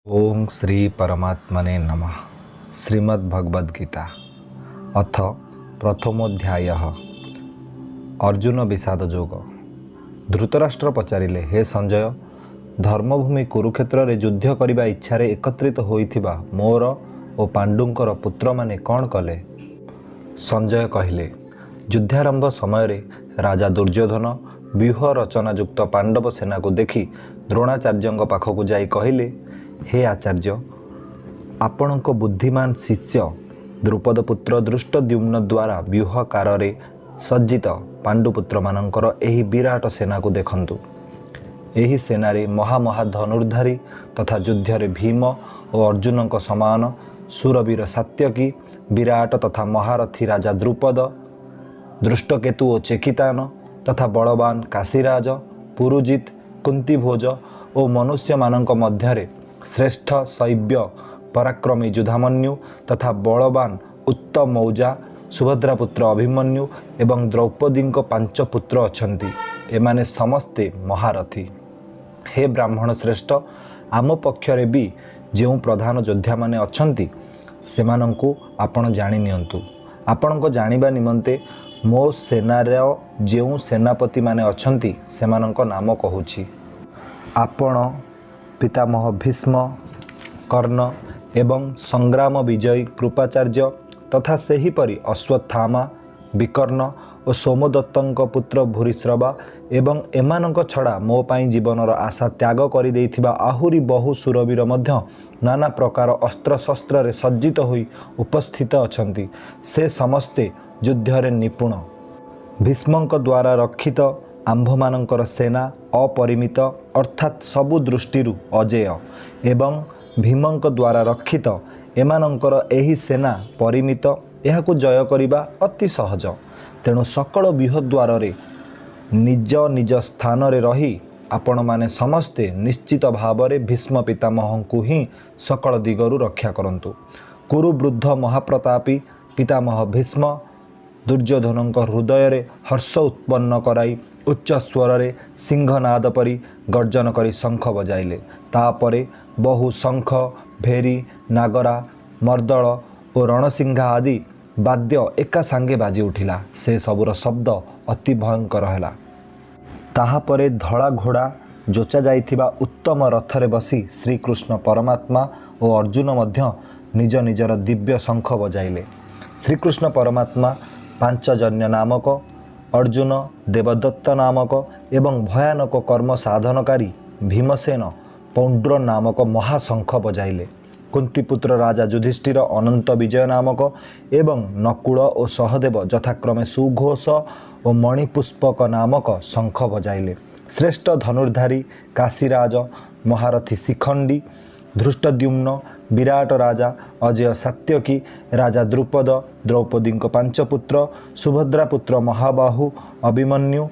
ओं श्री परमात्मने नमः। श्रीमद्भगवद्गीता अथ प्रथमोध्यायः। अर्जुन विषाद जोग। धृतराष्ट्र पचारिले, हे संजय, धर्मभूमि कुरुक्षेत्र रे युद्ध करने इच्छा एकत्रित होइथिबा मोर और पांडुंकर पुत्र माने कौन कले? संजय कहिले, युद्धारंभ समय राजा दुर्योधन व्यूह रचना युक्त पांडव सेना को देखि द्रोणाचार्य पाखक जाई कहिले, हे आचार्य, आपणक बुद्धिमान शिष्य द्रुपद पुत्र दृष्टद्युम्न द्वारा व्यूहकार सज्जित पांडुपुत्र मानकर एही विराट सेना को देखंतु। एही सेनारे महामहा धनुर्धारी तथा युद्धरे भीम और अर्जुन समान सुरवीर सात्यकी, विराट तथा महारथी राजा द्रुपद, दृष्टकेतु और चेकितान तथा बलवान काशीराज, पुरुजित, कुंतीभोज और मनुष्य मानक मध्यरे श्रेष्ठ शैव्य पराक्रमी युधामन्यु तथा बलवान उत्तम मौजा, सुभद्रापुत्र अभिमन्यु एवं द्रौपदी 5 पुत्र अछंती। एमाने समस्ते महारथी। हे ब्राह्मण श्रेष्ठ, आम पक्षरे भी जो प्रधान योद्धा माने अछंती सेमानंकु आपण जानि नियंतु। आपणको जानिबा निमंते मो सेनार जो सेनापति माने अछंती सेमानंको नाम कहूछि। आपण पितामह भीष्म, कर्ण एवं संग्राम विजयी कृपाचार्य तथा सेहीपरि अश्वत्थामा, विकर्ण और सोमदत्तଙ୍କ पुत्र भूरिश्रवा एवं एमानଙ୍କ छड़ा मो पाई जीवनर आशा त्याग करि देइथिबा आहुरी बहु सुरवीर मध्य नाना प्रकार अस्त्र शस्त्र रे सज्जित होई उपस्थित अछंती। से समस्ते युद्धरे निपुण। भीष्मଙ୍କ द्वारा रक्षित आंभमानଙ୍କର सेना अपरिमित अर्थात सबु दृष्टि अजेय एवं भीमଙ୍କ द्वारा रक्षित एमानଙ୍କର एही सेना परिमित। एहाकु जय करिबा अति सहज। तेणु सकल व्यूहद्वार रे निज निज स्थान रे रही आपण माने समस्ते निश्चित भाव रे भीष्म पितामहଙ୍କୁ ही सकल दिगरु रक्षा करंतु। कुरु वृद्ध महाप्रतापी पितामह भीष्म दुर्योधन हृदय रे हर्ष उत्पन्न कराई उच्च स्वर रे सिंहनाद परी गर्जन करी शंख बजाइले। तापरे बहु शंख, भेरी, नागरा, मर्दल और रणसिंहा आदि वाद्य एका सांगे बाजी उठिला। से सबुर शब्द अति भयंकर हैला। ताहापरे धड़ा घोड़ा जोचा जाइथिबा उत्तम रथरे बसी श्रीकृष्ण परमात्मा और अर्जुन मध्य निज निजर दिव्य शंख बजाइले। श्रीकृष्ण परमात्मा पांचजन्य नामक, अर्जुन देवदत्त नामक एवं भयानक कर्म साधनकारी भीमसेन पौंड्र नामक महाशंख बजाइले। कुंतीपुत्र राजा युधिष्ठिर अनंत विजय नामक एवं नकुल और सहदेव यथाक्रमे सुघोष और मणिपुष्पक नामक शंख बजाइले। श्रेष्ठ धनुर्धारी काशीराज, महारथी शिखंडी, धृष्टद्युम्न, विराट राजा अजय सात्यकी, राजा द्रुपद, द्रौपदी 5 पुत्र, सुभद्रा पुत्र महाबाहु अभिमन्यु,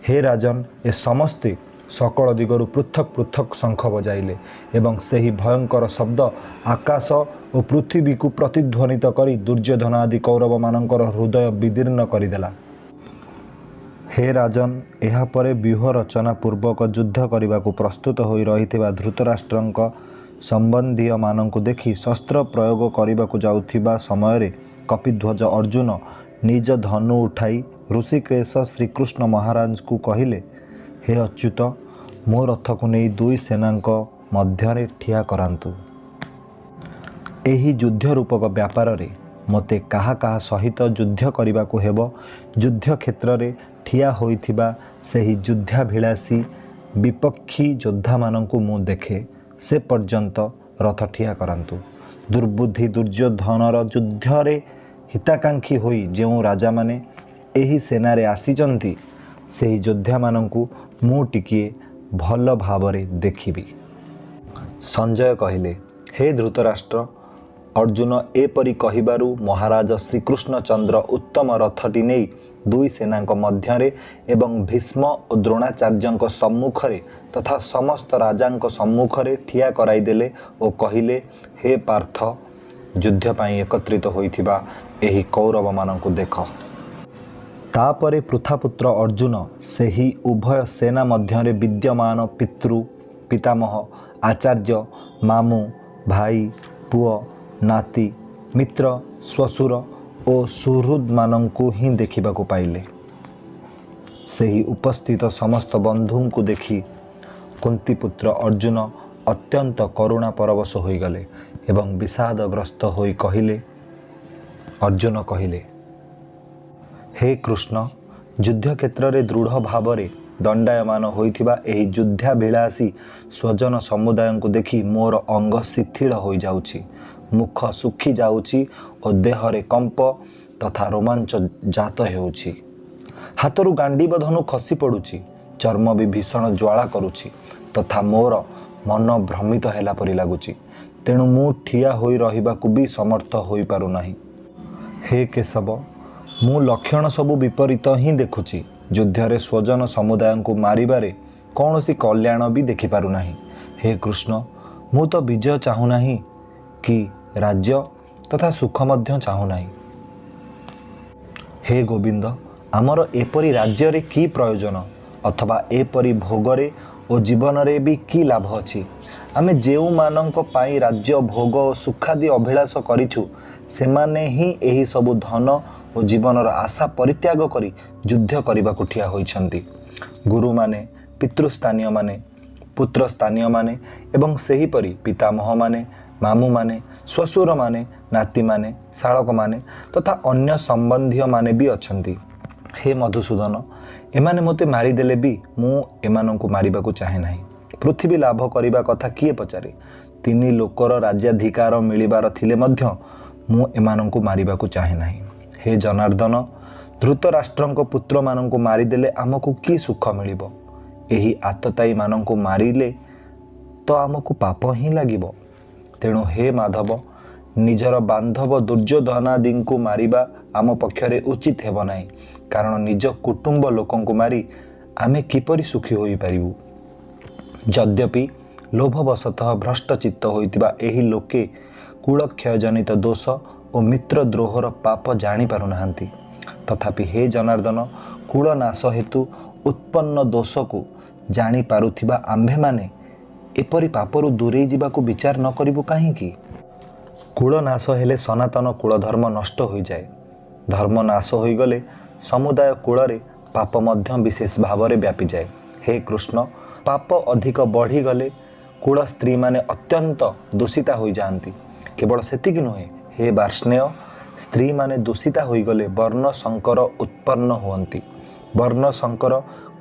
हे राजन, ए समस्ते सकल दिगरु पृथक पृथक शंख बजाइले एवं सेही भयंकर शब्द आकाश और पृथ्वी को प्रतिध्वनित करी दुर्योधन आदि कौरव मानकर हृदय विदीर्ण करिदेला। हे राजन, एहा परे व्यूह रचना पूर्वक युद्ध करने को प्रस्तुत हो रही धृतराष्ट्र संबंधी मानू देखि शस्त्र प्रयोग करने को जाउथिबा समय कपिध्वज अर्जुन निज धनु उठाई ऋषिकेश श्रीकृष्ण महाराज को कहिले, हे अच्युत, मो रथ को नहीं 2 सेना मध्य ठिया करांतु। एही युद्ध रूपक व्यापार रे मते काहा काहा सहित युद्ध करने को हेबो। युद्ध क्षेत्र रे ठिया होइथिबा सेही युद्धाभिलाषी विपक्षी योद्धा मानंकु मु देखे, से पर्यंत रथ ठिया करांतु। दुर्बुद्धि दुर्योधनर युद्धरे हिताकांक्षी होई जो राजा माने एही सेनारे आसीचंती सेही योद्धा मानंकु मु टिकिए भल भावरे देखिबी। संजय कहिले, हे धृतराष्ट्र, अर्जुन एपरि कहिबारु महाराज श्रीकृष्ण चंद्र उत्तम रथटी नहीं 2 सेना मध्यरे एवं भीष्म और द्रोणाचार्य सम्मुखरे तथा समस्त राजा सम्मुखरे ठिया कराइदेले और कहिले, हे पार्थ, युद्ध पाई एकत्रित होइथिबा एही कौरव मानंकु देख। तापरे पृथापुत्र अर्जुन सेही उभय सेना मध्यरे विद्यमान पितृ, पितामह, आचार्य, मामू, भाई पुओ नाती मित्र श्वशुर ओ सुहृद मानंकु ही देखिबाकु पाइले। ସେହି ଉପସ୍ଥିତ ସମସ୍ତ ବନ୍ଧୁଙ୍କୁ ଦେଖି କୁନ୍ତୀପୁତ୍ର ଅର୍ଜୁନ ଅତ୍ୟନ୍ତ କରୁଣା ପରବଶ ହୋଇଗଲେ ଏବଂ ବିଷାଦଗ୍ରସ୍ତ ହୋଇ କହିଲେ, ଅର୍ଜୁନ କହିଲେ, ହେ କୃଷ୍ଣ, ଯୁଦ୍ଧକ୍ଷେତ୍ରରେ ଦୃଢ଼ ଭାବରେ ଦଣ୍ଡାୟମାନ ହୋଇଥିବା ଏହି ଯୁଦ୍ଧାଭିଳାଷୀ ସ୍ୱଜନ ସମୁଦାୟଙ୍କୁ ଦେଖି ମୋର ଅଙ୍ଗ ଶିଥିଳ ହୋଇଯାଉଛି, ମୁଖ ଶୁଖି ଯାଉଛି ଓ ଦେହରେ କମ୍ପ ତଥା ରୋମାଞ୍ଚ ଜାତ ହେଉଛି। ହାତରୁ ଗାଣ୍ଡିବ ଧନୁ ଖସି ପଡ଼ୁଛି, ଚର୍ମ ବି ଭୀଷଣ ଜ୍ୱାଳା କରୁଛି ତଥା ମୋର ମନ ଭ୍ରମିତ ହେଲା ପରି ଲାଗୁଛି। ତେଣୁ ମୁଁ ଠିଆ ହୋଇ ରହିବାକୁ ବି ସମର୍ଥ ହୋଇପାରୁନାହିଁ। ହେ କେଶବ, ମୁଁ ଲକ୍ଷଣ ସବୁ ବିପରୀତ ହିଁ ଦେଖୁଛି। ଯୁଦ୍ଧରେ ସ୍ୱଜନ ସମୁଦାୟଙ୍କୁ ମାରିବାରେ କୌଣସି କଲ୍ୟାଣ ବି ଦେଖିପାରୁନାହିଁ। ହେ କୃଷ୍ଣ, ମୁଁ ତ ବିଜୟ ଚାହୁଁନାହିଁ କି ରାଜ୍ୟ ତଥା ସୁଖ ମଧ୍ୟ ଚାହୁଁନାହିଁ। ହେ ଗୋବିନ୍ଦ, ଆମର ଏପରି ରାଜ୍ୟରେ କି ପ୍ରୟୋଜନ ଅଥବା ଏପରି ଭୋଗରେ ଓ ଜୀବନରେ ବି କି ଲାଭ ଅଛି? ଆମେ ଯେଉଁମାନଙ୍କ ପାଇଁ ରାଜ୍ୟ ଭୋଗ ଓ ସୁଖାଦି ଅଭିଳାଷ କରିଛୁ, ସେମାନେ ହିଁ ଏହି ସବୁ ଧନ ଓ ଜୀବନର ଆଶା ପରିତ୍ୟାଗ କରି ଯୁଦ୍ଧ କରିବାକୁ ଠିଆ ହୋଇଛନ୍ତି। ଗୁରୁମାନେ, ପିତୃସ୍ଥାନୀୟମାନେ, ପୁତ୍ରସ୍ଥାନୀୟମାନେ ଏବଂ ସେହିପରି ପିତାମହମାନେ, ମାମୁଁମାନେ, ଶ୍ୱଶୁରମାନେ, ନାତିମାନେ, ଶାଳକମାନେ ତଥା ଅନ୍ୟ ସମ୍ବନ୍ଧୀୟମାନେ ବି ଅଛନ୍ତି। ହେ ମଧୁସୂଦନ, ଏମାନେ ମୋତେ ମାରିଦେଲେ ବି ମୁଁ ଏମାନଙ୍କୁ ମାରିବାକୁ ଚାହେଁ ନାହିଁ। ପୃଥିବୀ ଲାଭ କରିବା କଥା କିଏ ପଚାରେ? 3 ଲୋକର ରାଜ୍ୟାଧିକାର ମିଳିବାର ଥିଲେ ମଧ୍ୟ ମୁଁ ଏମାନଙ୍କୁ ମାରିବାକୁ ଚାହେଁ ନାହିଁ। ହେ ଜନାର୍ଦ୍ଦନ, ଧୃତରାଷ୍ଟ୍ରଙ୍କ ପୁତ୍ରମାନଙ୍କୁ ମାରିଦେଲେ ଆମକୁ କି ସୁଖ ମିଳିବ? ଏହି ଆତତାୟୀମାନଙ୍କୁ ମାରିଲେ ତ ଆମକୁ ପାପ ହିଁ ଲାଗିବ। ତେଣୁ ହେ ମାଧବ, ନିଜର ବାନ୍ଧବ ଦୁର୍ଯ୍ୟୋଧନାଦିଙ୍କୁ ମାରିବା ଆମ ପକ୍ଷରେ ଉଚିତ ହେବ ନାହିଁ, କାରଣ ନିଜ କୁଟୁମ୍ବ ଲୋକଙ୍କୁ ମାରି ଆମେ କିପରି ସୁଖୀ ହୋଇପାରିବୁ? ଯଦ୍ୟପି ଲୋଭବଶତଃ ଭ୍ରଷ୍ଟଚିତ୍ତ ହୋଇଥିବା ଏହି ଲୋକେ କୁଳକ୍ଷୟଜନିତ ଦୋଷ ଓ ମିତ୍ରଦ୍ରୋହର ପାପ ଜାଣିପାରୁନାହାନ୍ତି, ତଥାପି ହେ ଜନାର୍ଦ୍ଦନ, କୁଳନାଶ ହେତୁ ଉତ୍ପନ୍ନ ଦୋଷକୁ ଜାଣିପାରୁଥିବା ଆମ୍ଭେମାନେ ଏପରି ପାପରୁ ଦୂରେଇ ଯିବାକୁ ବିଚାର ନ କରିବୁ କାହିଁକି? କୁଳନାଶ ହେଲେ ସନାତନ କୁଳଧର୍ମ ନଷ୍ଟ ହୋଇଯାଏ। ଧର୍ମ ନାଶ ହୋଇଗଲେ ସମୁଦାୟ କୂଳରେ ପାପ ମଧ୍ୟ ବିଶେଷ ଭାବରେ ବ୍ୟାପିଯାଏ। ହେ କୃଷ୍ଣ, ପାପ ଅଧିକ ବଢ଼ିଗଲେ କୂଳ ସ୍ତ୍ରୀମାନେ ଅତ୍ୟନ୍ତ ଦୂଷିତା ହୋଇଯାଆନ୍ତି। କେବଳ ସେତିକି ନୁହେଁ, ହେ ବାର୍ଷ୍ଣେୟ, ସ୍ତ୍ରୀମାନେ ଦୂଷିତା ହୋଇଗଲେ ବର୍ଣ୍ଣ ସଂକର ଉତ୍ପନ୍ନ ହୁଅନ୍ତି। ବର୍ଣ୍ଣ ସଂକର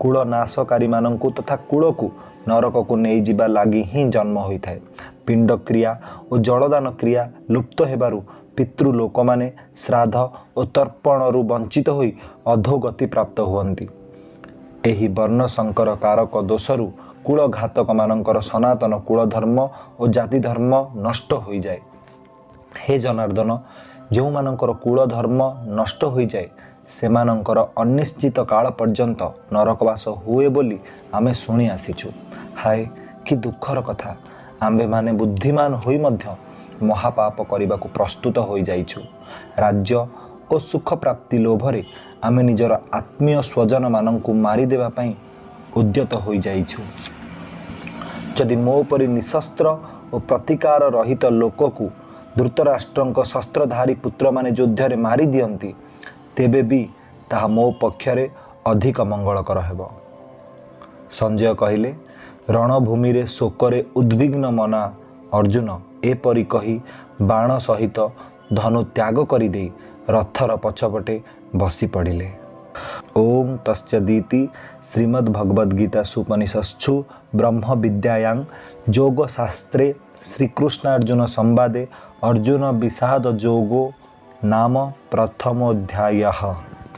କୂଳ ନାଶକାରୀମାନଙ୍କୁ ତଥା କୂଳକୁ ନରକକୁ ନେଇଯିବା ଲାଗି ହିଁ ଜନ୍ମ ହୋଇଥାଏ। ପିଣ୍ଡ କ୍ରିୟା ଓ ଜଳଦାନ କ୍ରିୟା ଲୁପ୍ତ ହେବାରୁ ପିତୃଲୋକମାନେ ଶ୍ରାଦ୍ଧ ଓ ତର୍ପଣରୁ ବଞ୍ଚିତ ହୋଇ ଅଧୋଗତି ପ୍ରାପ୍ତ ହୁଅନ୍ତି। ଏହି ବର୍ଣ୍ଣ ସଂକର କାରକ ଦୋଷରୁ କୂଳଘାତକମାନଙ୍କର ସନାତନ କୂଳଧର୍ମ ଓ ଜାତିଧର୍ମ ନଷ୍ଟ ହୋଇଯାଏ। ହେ ଜନାର୍ଦ୍ଦନ, ଯେଉଁମାନଙ୍କର କୂଳଧର୍ମ ନଷ୍ଟ ହୋଇଯାଏ ସେମାନଙ୍କର ଅନିଶ୍ଚିତ କାଳ ପର୍ଯ୍ୟନ୍ତ ନରକବାସ ହୁଏ ବୋଲି ଆମେ ଶୁଣି ଆସିଛୁ। ହାୟ, କି ଦୁଃଖର କଥା! ଆମ୍ଭେମାନେ ବୁଦ୍ଧିମାନ ହୋଇ ମଧ୍ୟ ମହାପାପ କରିବାକୁ ପ୍ରସ୍ତୁତ ହୋଇଯାଇଛୁ। ରାଜ୍ୟ ଓ ସୁଖ ପ୍ରାପ୍ତି ଲୋଭରେ ଆମେ ନିଜର ଆତ୍ମୀୟ ସ୍ୱଜନମାନଙ୍କୁ ମାରିଦେବା ପାଇଁ ଉଦ୍ୟତ ହୋଇଯାଇଛୁ। ଯଦି ମୋ ପରି ନିଶସ୍ତ୍ର ଓ ପ୍ରତିକାର ରହିତ ଲୋକକୁ ଧୃତରାଷ୍ଟ୍ରଙ୍କ ଶସ୍ତ୍ରଧାରୀ ପୁତ୍ରମାନେ ଯୁଦ୍ଧରେ ମାରିଦିଅନ୍ତି, ତେବେ ବି ତାହା ମୋ ପକ୍ଷରେ ଅଧିକ ମଙ୍ଗଳକର ହେବ। ସଞ୍ଜୟ କହିଲେ, ରଣଭୂମିରେ ଶୋକରେ ଉଦ୍ବିଗ୍ନ ମନା ଅର୍ଜୁନ ଏପରି କହି ବାଣ ସହିତ ଧନୁ ତ୍ୟାଗ କରିଦେଇ ରଥର ପଛପଟେ ବସି ପଡ଼ିଲେ। ଓಂ ତତ୍ସଦିତି ଶ୍ରୀମଦ୍ଭଗବଦ୍ଗୀତାସୁ ବ୍ରହ୍ମ ବିଦ୍ୟାୟାଂ ଯୋଗଶାସ୍ତ୍ରେ ଶ୍ରୀକୃଷ୍ଣାର୍ଜୁନ ସମ୍ବାଦେ ଅର୍ଜୁନ ବିଷାଦ ଯୋଗୋ ନାମ ପ୍ରଥମୋଧ୍ୟାୟଃ।